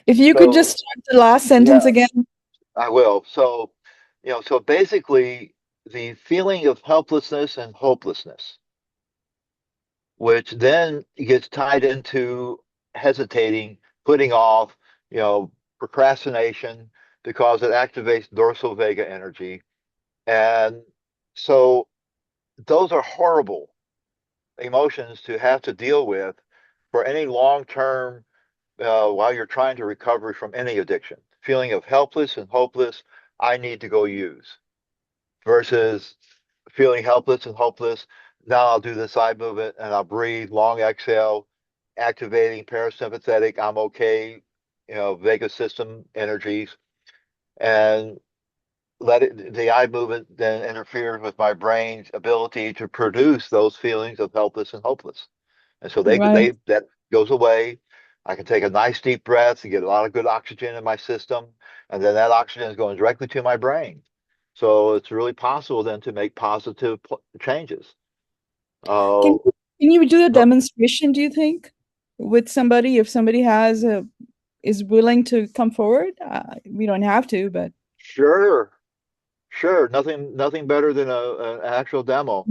If you could just So, start the last sentence yes, again. I will. So, so basically the feeling of helplessness and hopelessness, which then gets tied into hesitating, putting off, you know, procrastination because it activates dorsal vagal energy. And so those are horrible emotions to have to deal with for any long term while you're trying to recover from any addiction. Feeling of helpless and hopeless, I need to go use, versus feeling helpless and hopeless. Now I'll do the side movement and I'll breathe, long exhale, activating parasympathetic, I'm okay, vagus system energies, and let it, the eye movement then interferes with my brain's ability to produce those feelings of helpless and hopeless. And so Right. that goes away. I can take a nice deep breath and get a lot of good oxygen in my system, and then that oxygen is going directly to my brain. So it's really possible then to make positive changes. Can Uh, can you do a go- demonstration, do you think, with somebody if somebody has a is willing to come forward? We don't have to, but sure, sure. Nothing better than an actual demo.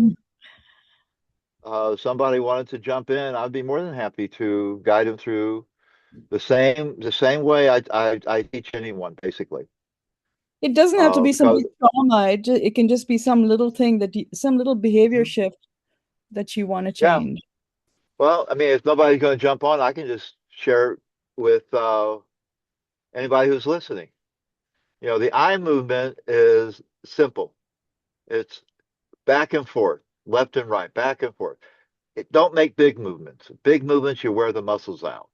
Somebody wanted to jump in, I'd be more than happy to guide them through the same way I teach anyone, basically. it doesn't have to be some Because big trauma. It can just be some little thing that some little behavior shift that you want to yeah. change. Well, I mean, if nobody's going to jump on, I can just share it with anybody who's listening. The eye movement is simple. It's back and forth, left and right, back and forth. Don't make big movements. Big movements, you wear the muscles out.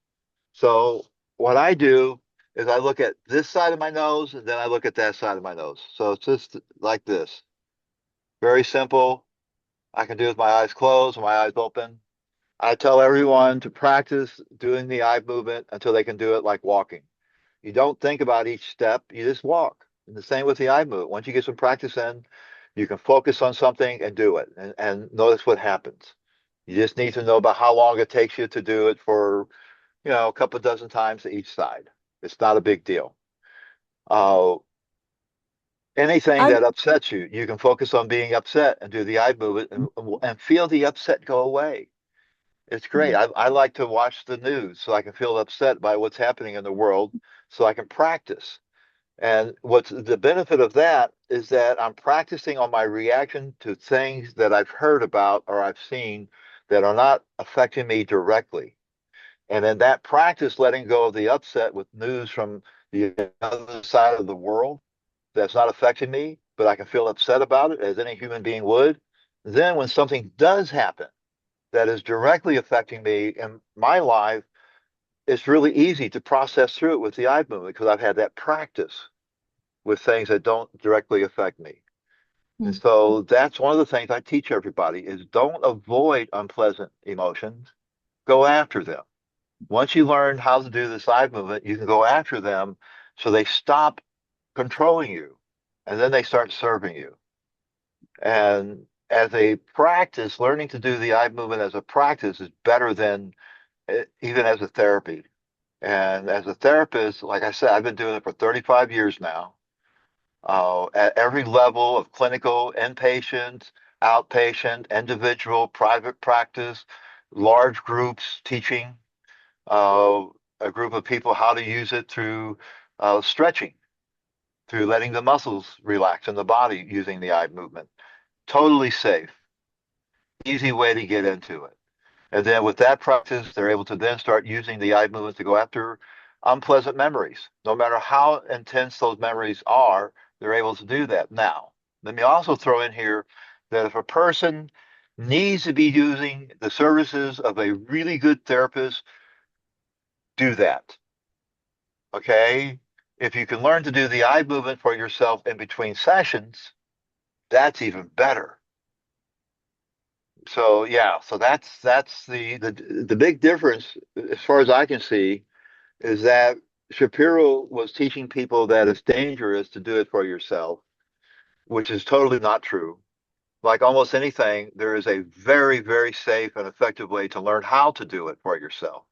So what I do is I look at this side of my nose and then I look at that side of my nose. So it's just like this. Very simple. I can do it with my eyes closed, my eyes open. I tell everyone to practice doing the eye movement until they can do it like walking. You don't think about each step, you just walk. And the same with the eye movement. Once you get some practice in, you can focus on something and do it and notice what happens. You just need to know about how long it takes you to do it for, a couple dozen times to each side. It's not a big deal. Uh, Anything I that upsets you, you can focus on being upset and do the eye movement and feel the upset go away. It's great. I like to watch the news so I can feel upset by what's happening in the world so I can practice. And what's the benefit of that is that I'm practicing on my reaction to things that I've heard about or I've seen that are not affecting me directly. And in that practice, letting go of the upset with news from the other side of the world that's not affecting me, but I can feel upset about it as any human being would. Then when something does happen, that is directly affecting me in my life, it's really easy to process through it with the eye movement because I've had that practice with things that don't directly affect me. And Mm. so that's one of the things I teach everybody is don't avoid unpleasant emotions, go after them. Once you learn how to do this eye movement, you can go after them so they stop controlling you and then they start serving you. And as a practice, learning to do the eye movement as a practice is better than even as a therapy. And as a therapist, like I said, I've been doing it for 35 years now, at every level of clinical, inpatient, outpatient, individual, private practice, large groups teaching uh, a group of people how to use it through stretching, through letting the muscles relax in the body using the eye movement. Totally safe, easy way to get into it. And then with that practice, they're able to then start using the eye movement to go after unpleasant memories. No matter how intense those memories are, they're able to do that. Now, let me also throw in here that if a person needs to be using the services of a really good therapist, do that. Okay? If you can learn to do the eye movement for yourself in between sessions, that's even better. So yeah, so that's the big difference as far as I can see is that Shapiro was teaching people that it's dangerous to do it for yourself, which is totally not true. Like almost anything, there is a very, very safe and effective way to learn how to do it for yourself.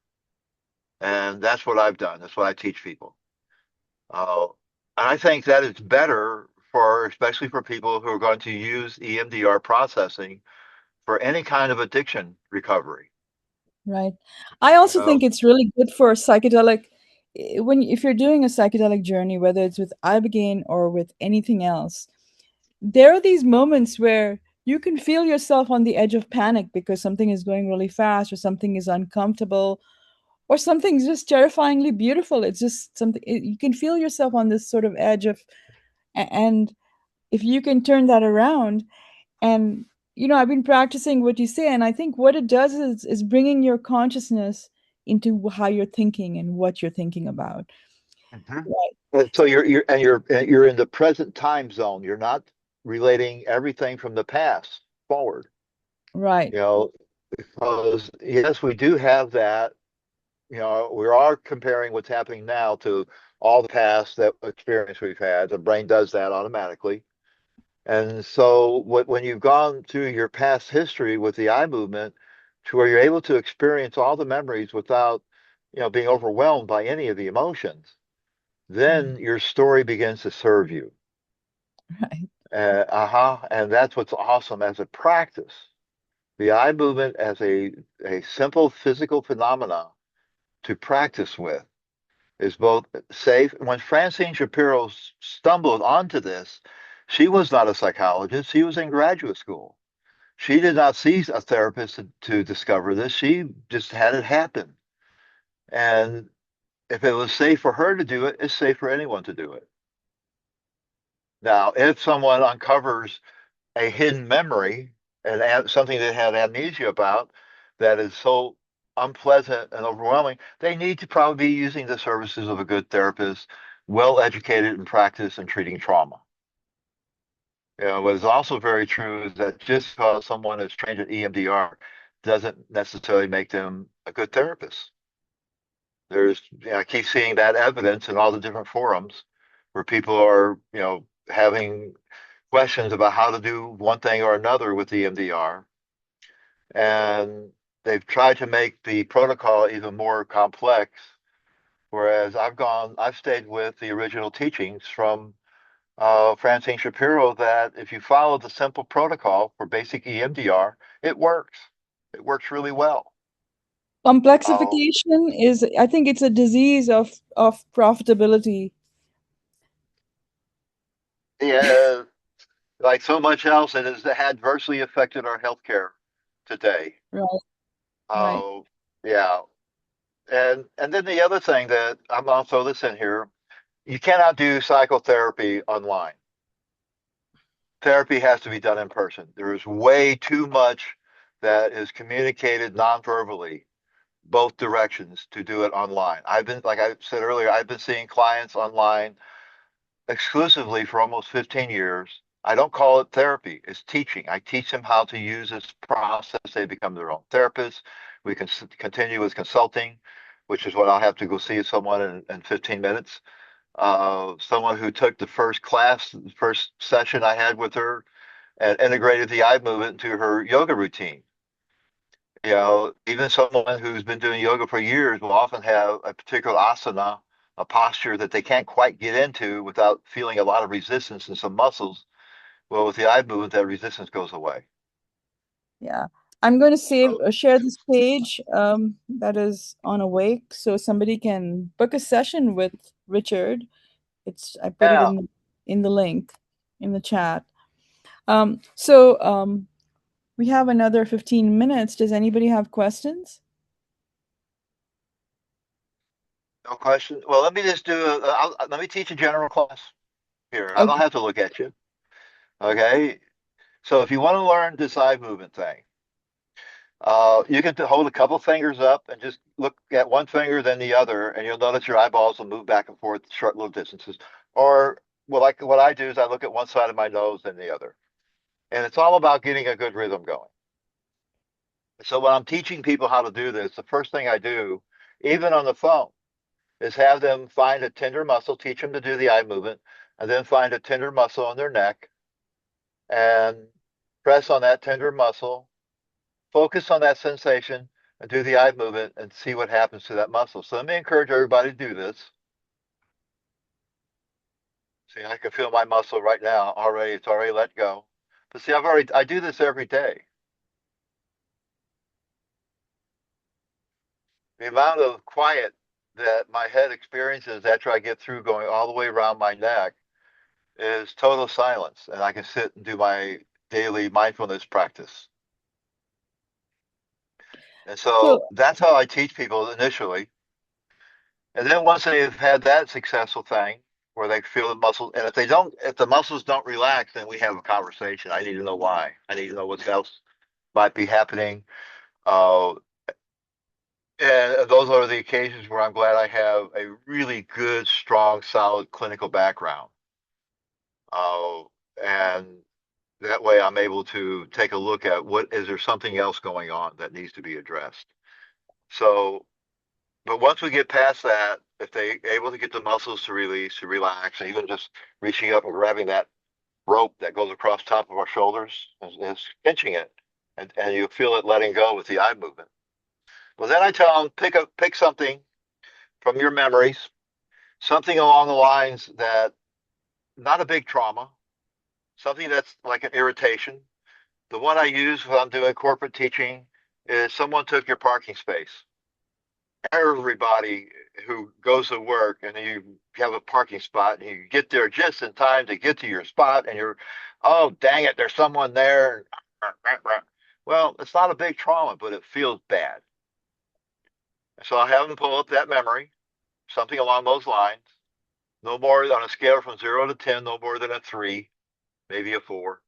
And that's what I've done. That's what I teach people. Uh, and I think that is better for, especially for people who are going to use EMDR processing for any kind of addiction recovery. Right. I You also think know, it's really good for psychedelic when if you're doing a psychedelic journey, whether it's with Ibogaine or with anything else, there are these moments where you can feel yourself on the edge of panic because something is going really fast or something is uncomfortable or something's just terrifyingly beautiful. It's just something you can feel yourself on this sort of edge of and if you can turn that around and I've been practicing what you say, and I think what it does is bringing your consciousness into how you're thinking and what you're thinking about. Mhm. Right. So you're in the present time zone. You're not relating everything from the past forward. Right. You know, because yes, we do have that. You know, we are comparing what's happening now to all the past that experience we've had. The brain does that automatically. And so when you've gone through your past history with the eye movement to where you're able to experience all the memories without, being overwhelmed by any of the emotions, Mm. then your story begins to serve you. Right. And that's what's awesome as a practice. The eye movement as a simple physical phenomena to practice with is both safe. When Francine Shapiro stumbled onto this, she was not a psychologist. She was in graduate school. She did not see a therapist to discover this. She just had it happen. And if it was safe for her to do it, it's safe for anyone to do it. Now, if someone uncovers a hidden memory and something they had amnesia about that is so unpleasant and overwhelming, they need to probably be using the services of a good therapist, well educated in practice and treating trauma. What is also very true is that just because someone is trained at EMDR doesn't necessarily make them a good therapist. I keep seeing that evidence in all the different forums where people are, having questions about how to do one thing or another with EMDR. And they've tried to make the protocol even more complex. Whereas I've stayed with the original teachings from Francine Shapiro that if you follow the simple protocol for basic EMDR, it works. It works really well. Uh, Complexification is, I think it's a disease of profitability. yeah, like so much else, it has adversely affected our healthcare today. Right. Right. Oh, yeah. And then the other thing that I'm gonna throw this in here, you cannot do psychotherapy online. Therapy has to be done in person. There is way too much that is communicated non-verbally, both directions, to do it online. Like I said earlier, I've been seeing clients online exclusively for almost 15 years. I don't call it therapy, it's teaching. I teach them how to use this process. They become their own therapists. We can continue with consulting, which is what I'll have to go see someone in 15 minutes. Someone who took the first class, the first session I had with her, and integrated the eye movement into her yoga routine. Even someone who's been doing yoga for years will often have a particular asana, a posture that they can't quite get into without feeling a lot of resistance in some muscles. Well, with the eye movement, that resistance goes away. Yeah. I'm going to So, share this page that is on Awake so somebody can book a session with Richard. I put it yeah, in the link in the chat. So we have another 15 minutes. Does anybody have questions? no question. Well, let me just let me teach a general class here. I don't Okay. have to look at you. Okay. So if you want to learn this eye movement thing, you can hold a couple fingers up and just look at one finger, then the other, and you'll notice your eyeballs will move back and forth short little distances. Or well, like what I do is I look at one side of my nose, then the other. And it's all about getting a good rhythm going. So when I'm teaching people how to do this, the first thing I do, even on the phone, is have them find a tender muscle, teach them to do the eye movement, and then find a tender muscle on their neck and press on that tender muscle, focus on that sensation, and do the eye movement and see what happens to that muscle. So let me encourage everybody to do this. See, I can feel my muscle right now already. It's already let go. But see, I do this every day. The amount of quiet that my head experiences after I get through going all the way around my neck is total silence. And I can sit and do my daily mindfulness practice. And So, so that's how I teach people initially. And then once they've had that successful thing where they feel the muscle, and if the muscles don't relax, then we have a conversation. I need to know why. I need to know what else might be happening. Uh, and those are the occasions where I'm glad I have a really good, strong, solid clinical background. Uh, and that way I'm able to take a look at what is there something else going on that needs to be addressed. So, but once we get past that, if they able to get the muscles to release, to relax, and even just reaching up and grabbing that rope that goes across top of our shoulders and pinching it, and you feel it letting go with the eye movement. Well, then I tell them pick something from your memories, something along the lines that not a big trauma, something that's like an irritation. The one I use when I'm doing corporate teaching is someone took your parking space. Everybody who goes to work and you have a parking spot and you get there just in time to get to your spot and you're, oh, dang it, there's someone there. Well, it's not a big trauma, but it feels bad. So I have them pull up that memory, something along those lines. No more on a scale from 0 to 10, no more than a 3, maybe a 4.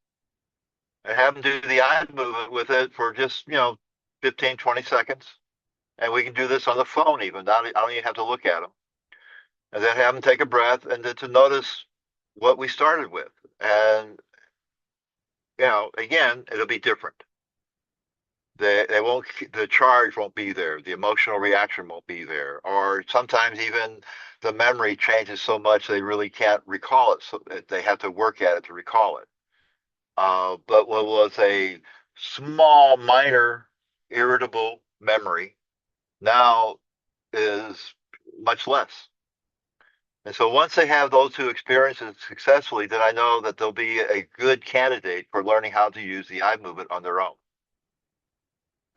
And have them do the eye movement with it for just, 15, 20 seconds. And we can do this on the phone even. I don't even have to look at them. And then have them take a breath and then to notice what we started with. And, again, it'll be different. They won't, the charge won't be there. The emotional reaction won't be there. Or sometimes even the memory changes so much they really can't recall it. So they have to work at it to recall it. But what was a small, minor, irritable memory now is much less. And so once they have those two experiences successfully, then I know that they'll be a good candidate for learning how to use the eye movement on their own.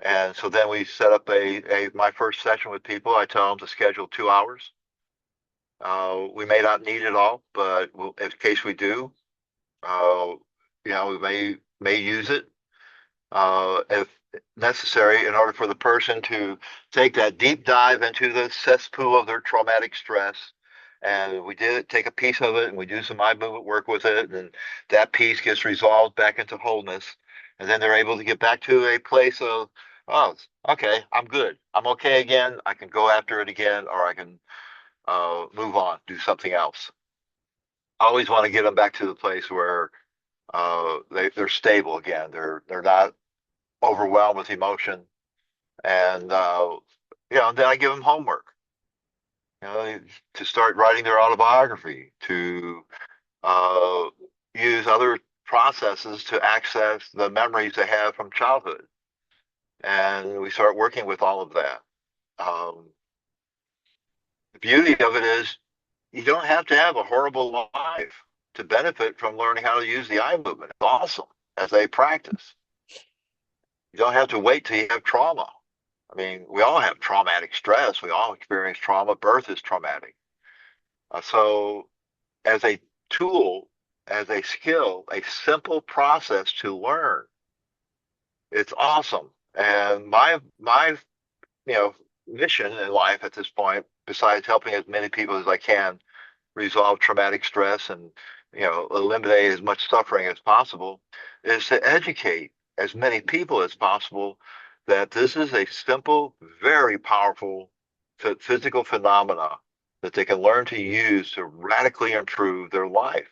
And so then we set up my first session with people. I tell them to schedule 2 hours. We may not need it all, but in case we do, uh, we may use it if necessary in order for the person to take that deep dive into the cesspool of their traumatic stress. And we take a piece of it and we do some eye movement work with it, and that piece gets resolved back into wholeness. And then they're able to get back to a place of, oh, okay, I'm good. I'm okay again. I can go after it again, or I can move on, do something else. I always want to get them back to the place where they're stable again. They're not overwhelmed with emotion, and then I give them homework. To start writing their autobiography, to uh, use other processes to access the memories they have from childhood, and we start working with all of that. The beauty of it is you don't have to have a horrible life to benefit from learning how to use the eye movement. It's awesome as a practice. You don't have to wait till you have trauma. I mean, we all have traumatic stress. We all experience trauma. Birth is traumatic. So, as a tool, as a skill, a simple process to learn, it's awesome. And my mission in life at this point, besides helping as many people as I can resolve traumatic stress and eliminate as much suffering as possible, is to educate as many people as possible that this is a simple, very powerful physical phenomena that they can learn to use to radically improve their life.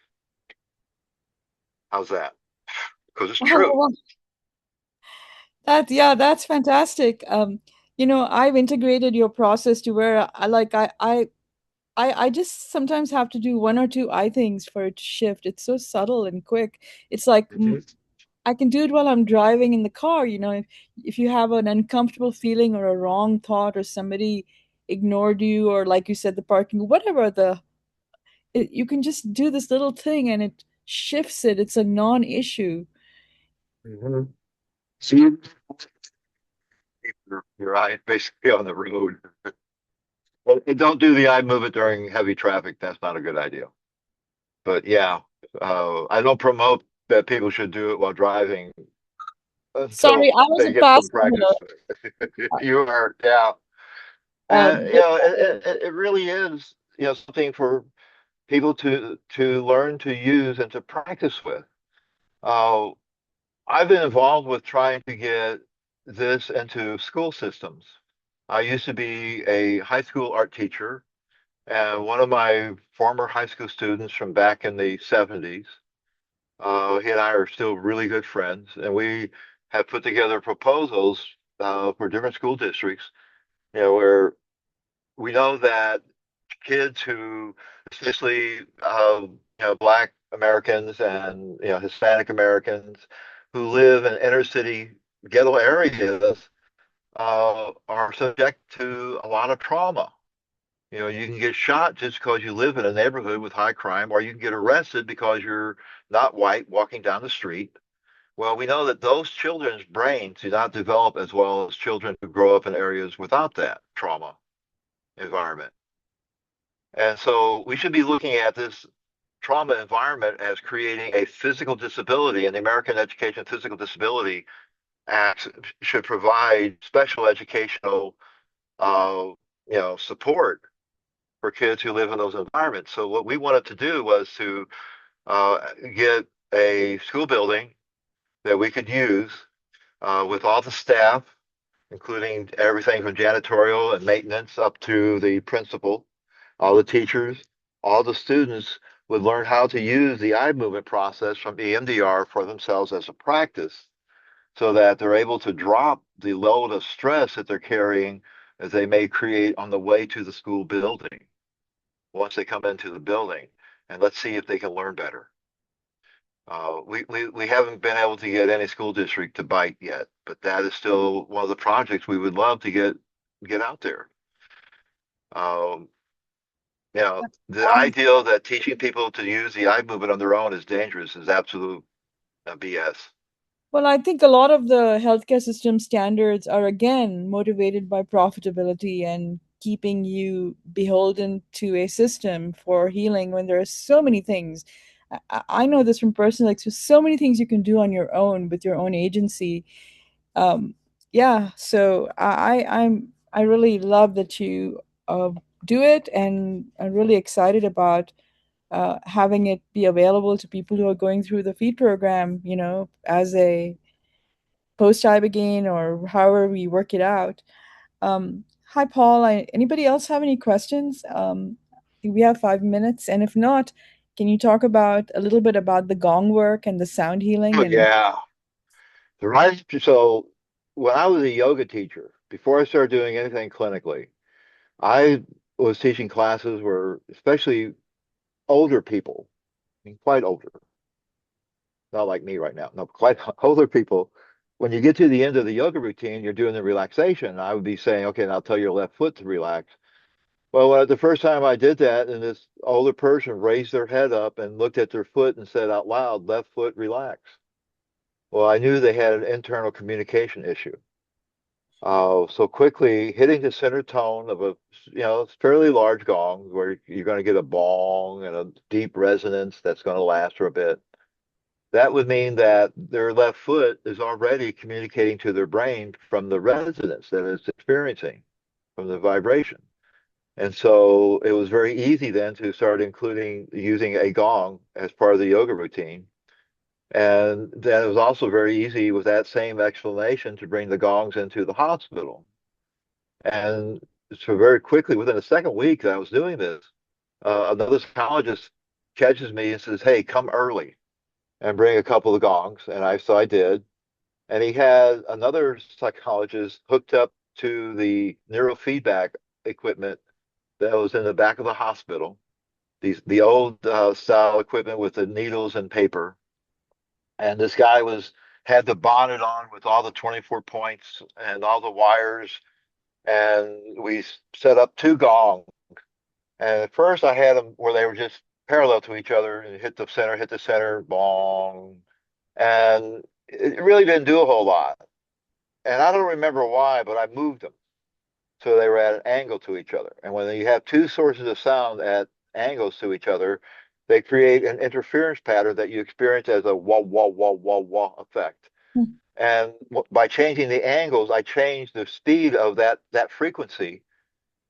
How's that? Because it's true. oh, yeah, that's fantastic. I've integrated your process to where I just sometimes have to do one or two eye things for it to shift. It's so subtle and quick. It's like Mhm. I can do it while I'm driving in the car. If you have an uncomfortable feeling or a wrong thought or somebody ignored you or like you said, the parking, whatever you can just do this little thing and it shifts it. It's a non-issue. Mhm. See, you're right, basically on the road. Well, don't do the eye movement during heavy traffic. That's not a good idea. But yeah, I don't promote that people should do it while driving Sorry, until I they wasn't get some passing practice. her. You are, yeah. And But it really is, something for people to learn to use and to practice with. Uh, I've been involved with trying to get this into school systems. I used to be a high school art teacher, and one of my former high school students from back in the 70s, he and I are still really good friends, and we have put together proposals for different school districts, where we know that kids who, especially Black Americans and Hispanic Americans who live in inner city ghetto areas, are subject to a lot of trauma. You can get shot just because you live in a neighborhood with high crime, or you can get arrested because you're not white walking down the street. Well, we know that those children's brains do not develop as well as children who grow up in areas without that trauma environment. And so we should be looking at this trauma environment as creating a physical disability, and the American Education Physical Disability Act should provide special educational, uh, support for kids who live in those environments. So what we wanted to do was to get a school building that we could use with all the staff, including everything from janitorial and maintenance up to the principal, all the teachers, all the students would learn how to use the eye movement process from EMDR for themselves as a practice so that they're able to drop the load of stress that they're carrying as they may create on the way to the school building once they come into the building. And let's see if they can learn better. We haven't been able to get any school district to bite yet, but that is still one of the projects we would love to get out there. Um, the idea that teaching people to use the eye movement on their own is dangerous is absolute BS. Well, I think a lot of the healthcare system standards are again motivated by profitability and keeping you beholden to a system for healing when there are so many things. I know this from personal experience, so many things you can do on your own with your own agency. Um, yeah, so I really love that you do it, and I'm really excited about having it be available to people who are going through the feed program, as a post Ibogaine or however we work it out. Hi, Paul. Anybody else have any questions? I think we have 5 minutes, and if not, can you talk about a little bit about the gong work and the sound healing Oh and yeah, the right. So when I was a yoga teacher, before I started doing anything clinically, I was teaching classes where especially older people, I mean, quite older, not like me right now. No, quite older people. When you get to the end of the yoga routine, you're doing the relaxation. I would be saying, okay, now tell your left foot to relax. Well, the first time I did that, and this older person raised their head up and looked at their foot and said out loud, left foot relax. Well, I knew they had an internal communication issue. So quickly hitting the center tone of a, fairly large gong where you're going to get a bong and a deep resonance that's going to last for a bit. That would mean that their left foot is already communicating to their brain from the resonance that it's experiencing, from the vibration. And so it was very easy then to start including using a gong as part of the yoga routine. And then it was also very easy with that same explanation to bring the gongs into the hospital. And so very quickly, within the second week that I was doing this, another psychologist catches me and says, "Hey, come early and bring a couple of gongs." And so I did. And he had another psychologist hooked up to the neurofeedback equipment that was in the back of the hospital. The old style equipment with the needles and paper. And this guy was had to bond it on with all the 24 points and all the wires. And we set up two gongs. And at first I had them where they were just parallel to each other and hit the center, bong. And it really didn't do a whole lot. And I don't remember why, but I moved them so they were at an angle to each other. And when you have two sources of sound at angles to each other, they create an interference pattern that you experience as a wah, wah, wah, wah, wah effect. And by changing the angles, I changed the speed of that frequency.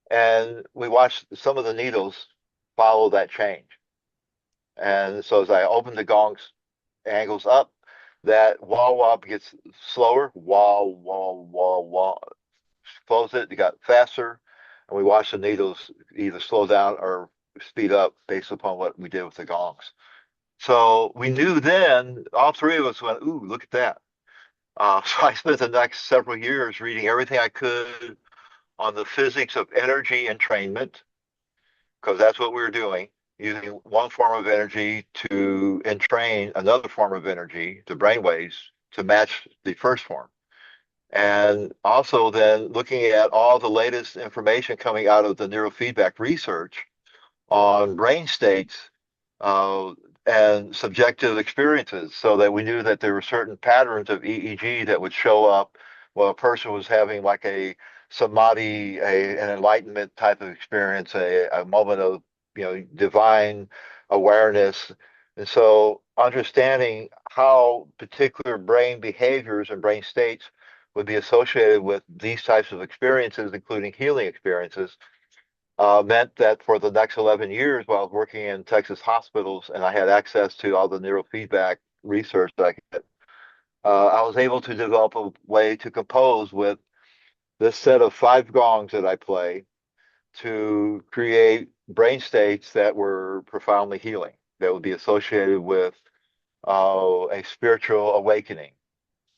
And we watched some of the needles follow that change. And so as I open the gongs angles up, that wah wah gets slower, wah wah wah wah. Close it, it got faster, and we watched the needles either slow down or speed up based upon what we did with the gongs. So we knew then, all three of us went, "Ooh, look at that." So I spent the next several years reading everything I could on the physics of energy entrainment, because that's what we were doing, using one form of energy to entrain another form of energy, the brainwaves, to match the first form. And also then looking at all the latest information coming out of the neurofeedback research on brain states uh, and subjective experiences, so that we knew that there were certain patterns of EEG that would show up while a person was having like a samadhi, an enlightenment type of experience, a moment of divine awareness. And so understanding how particular brain behaviors and brain states would be associated with these types of experiences, including healing experiences, meant that for the next 11 years, while I was working in Texas hospitals and I had access to all the neurofeedback research that I could get, I was able to develop a way to compose with this set of five gongs that I play to create brain states that were profoundly healing, that would be associated with a spiritual awakening.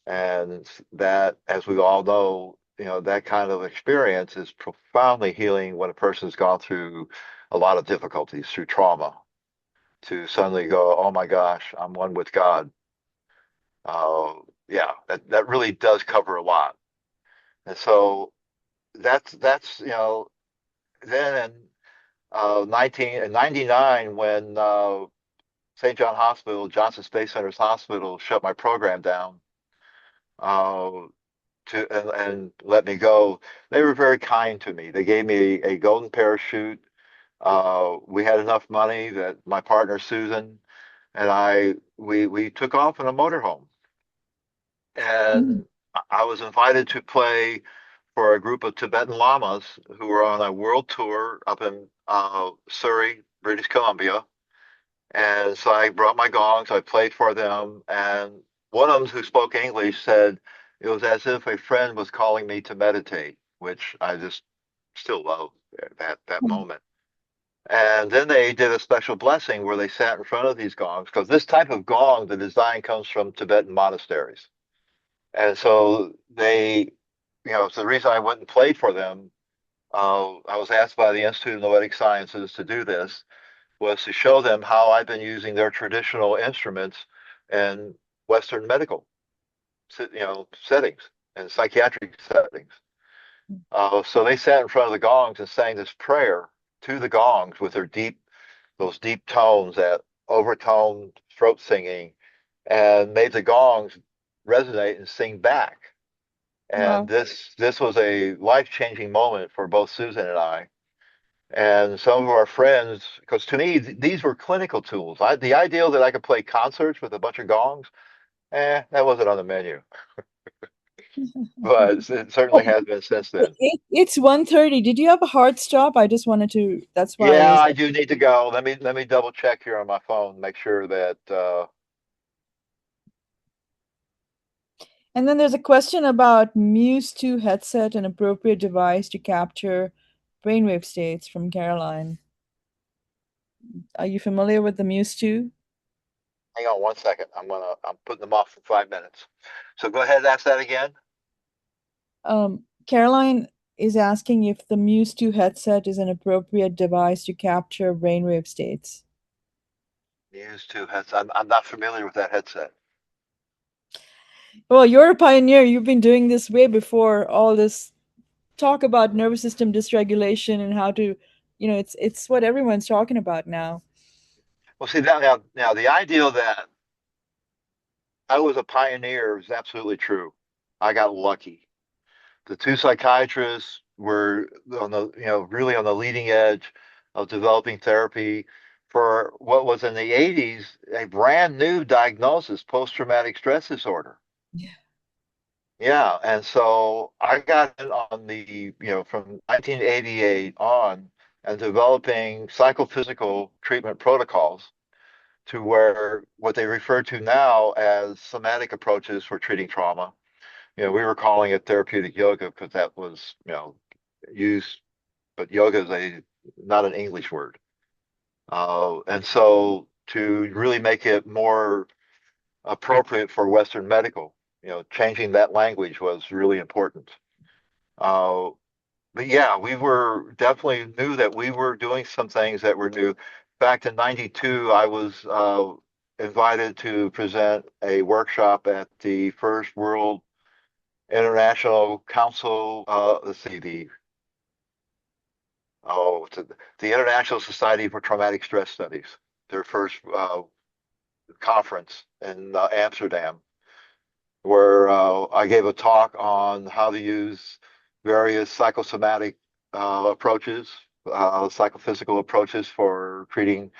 And that, as we all know, that kind of experience is profoundly healing when a person's gone through a lot of difficulties, through trauma, to suddenly go, oh my gosh, I'm one with God. Yeah, that really does cover a lot. And so that's then in 1999, when St. John Hospital, Johnson Space Center's hospital, shut my program down, uh, and let me go. They were very kind to me. They gave me a golden parachute. We had enough money that my partner Susan and we took off in a motorhome, Mm. and I was invited to play for a group of Tibetan lamas who were on a world tour up in Surrey, British Columbia. And so I brought my gongs, I played for them, and one of them who spoke English said it was as if a friend was calling me to meditate, which I just still love that moment. And then they did a special blessing where they sat in front of these gongs, because this type of gong, the design comes from Tibetan monasteries. And so so the reason I went and played for them, I was asked by the Institute of Noetic Sciences to do this, was to show them how I've been using their traditional instruments in Western medical, settings and psychiatric settings. So they sat in front of the gongs and sang this prayer to the gongs with those deep tones, that overtoned throat singing, and made the gongs resonate and sing back. And Wow. this was a life-changing moment for both Susan and I. And some of our friends, because to me, these were clinical tools. The ideal that I could play concerts with a bunch of gongs, that wasn't on the menu, but it certainly has been since then. It's 1:30. Did you have a hard stop? I just wanted to, that's why I Yeah, was. I do need to go. Let me double check here on my phone, make sure that And then there's a question about Muse 2 headset, an appropriate device to capture brainwave states from Caroline. Are you familiar with the Muse 2? hang on one second. I'm putting them off for 5 minutes. So go ahead and ask that again. Caroline is asking if the Muse 2 headset is an appropriate device to capture brainwave states. Muse 2 headset. I'm not familiar with that headset. Well, you're a pioneer. You've been doing this way before all this talk about nervous system dysregulation and how to, it's what everyone's talking about now. Well, see, now the ideal that I was a pioneer is absolutely true. I got lucky. The two psychiatrists were on the, really on the leading edge of developing therapy for what was in the 80s a brand new diagnosis, post-traumatic stress disorder. Yeah. Yeah, and so I got in on the, from 1988 on and developing psychophysical treatment protocols to where what they refer to now as somatic approaches for treating trauma. We were calling it therapeutic yoga because that was, used, but yoga is a not an English word. And so to really make it more appropriate for Western medical, changing that language was really important. Uh, but yeah, we were definitely knew that we were doing some things that were new. Back in '92, I was invited to present a workshop at the first World International Council, let's see, the International Society for Traumatic Stress Studies, their first conference in Amsterdam, where I gave a talk on how to use various psychosomatic approaches, psychophysical approaches for treating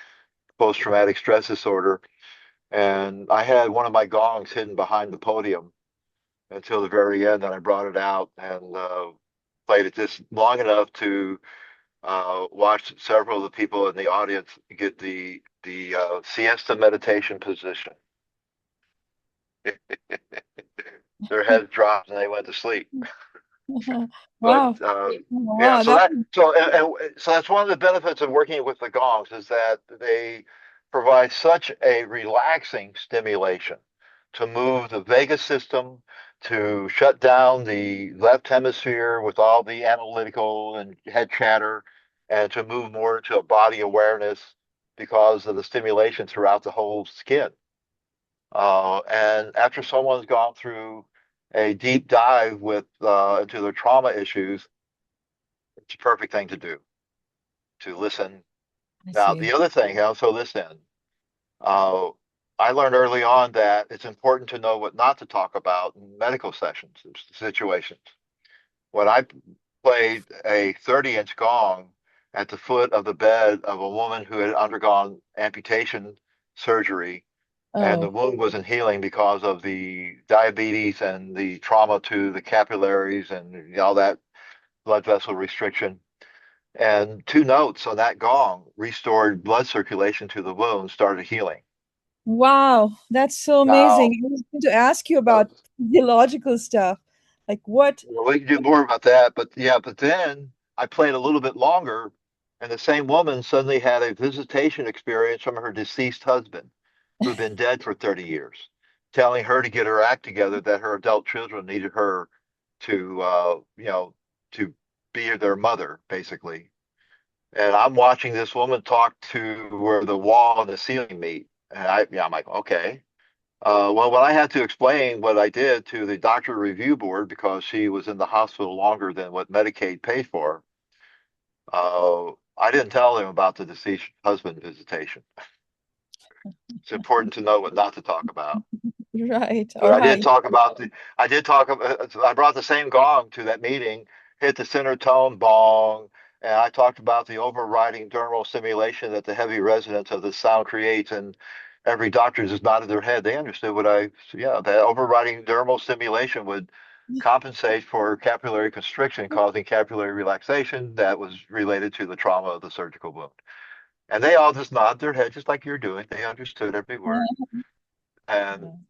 post-traumatic stress disorder. And I had one of my gongs hidden behind the podium until the very end, and I brought it out and played it just long enough to watch several of the people in the audience get the siesta meditation position. Their heads dropped and they went to sleep. But Wow. yeah, Wow. That was so that's one of the benefits of working with the gongs is that they provide such a relaxing stimulation to move the vagus system, to shut down the left hemisphere with all the analytical and head chatter, and to move more into a body awareness because of the stimulation throughout the whole skin. And after someone's gone through a deep dive with into their trauma issues, it's a perfect thing to do to listen. I Now, see. the other thing, also listen. Uh, I learned early on that it's important to know what not to talk about in medical sessions, situations. When I played a 30-inch gong at the foot of the bed of a woman who had undergone amputation surgery, and the Oh, wound wasn't healing because of the diabetes and the trauma to the capillaries and all that blood vessel restriction. And two notes on that gong restored blood circulation to the wound, started healing. wow. That's so Now, amazing. I was going to ask you uh, about physiological stuff. Like what? we can do more about that, but yeah, but then I played a little bit longer, and the same woman suddenly had a visitation experience from her deceased husband, who'd been dead for 30 years, telling her to get her act together, that her adult children needed her to, to be their mother, basically. And I'm watching this woman talk to where the wall and the ceiling meet, and I'm like, okay. Well, when I had to explain what I did to the doctor review board because she was in the hospital longer than what Medicaid paid for, I didn't tell them about the deceased husband visitation. It's important to know what not to talk about. Right. But Or hi. I did talk about, I brought the same gong to that meeting, hit the center tone bong, and I talked about the overriding dermal stimulation that the heavy resonance of the sound creates. And every doctor just nodded their head. They understood yeah, that overriding dermal stimulation would compensate for capillary constriction, causing capillary relaxation that was related to the trauma of the surgical wound. And they all just nodded their head, just like you're doing. They understood every word. And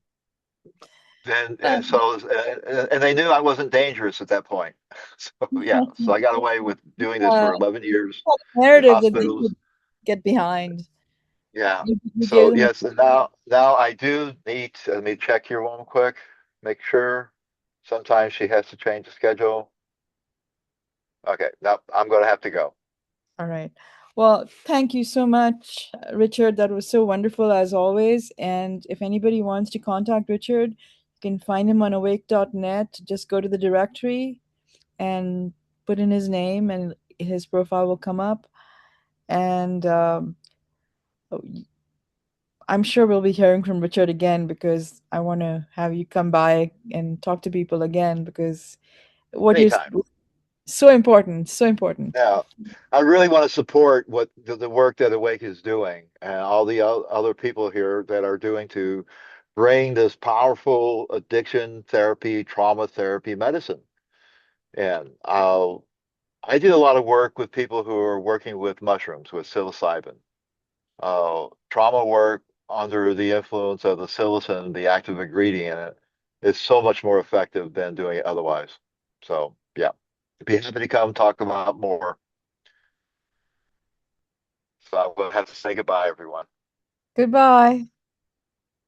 then and so and they knew I wasn't dangerous at that point. So yeah, so I got away with doing this Uh, for 11 years in narrative that they hospitals. could get behind. Yeah. You gave So them. yes, and now I do need to, let me check here one quick, make sure. Sometimes she has to change the schedule. Okay, now I'm going to have to go. All right. Well, thank you so much, Richard. That was so wonderful as always. And if anybody wants to contact Richard, You can find him on awake.net. Just go to the directory and put in his name, and his profile will come up. And I'm sure we'll be hearing from Richard again because I want to have you come by and talk to people again because what you're Anytime. so important, so important. Yeah. I really want to support what the work that Awake is doing and all the other people here that are doing to bring this powerful addiction therapy, trauma therapy medicine. And I do a lot of work with people who are working with mushrooms, with psilocybin. Trauma work under the influence of the psilocin, the active ingredient in it, is so much more effective than doing it otherwise. So, yeah, be happy to come talk about more. So I'm going to have to say goodbye, everyone. Goodbye.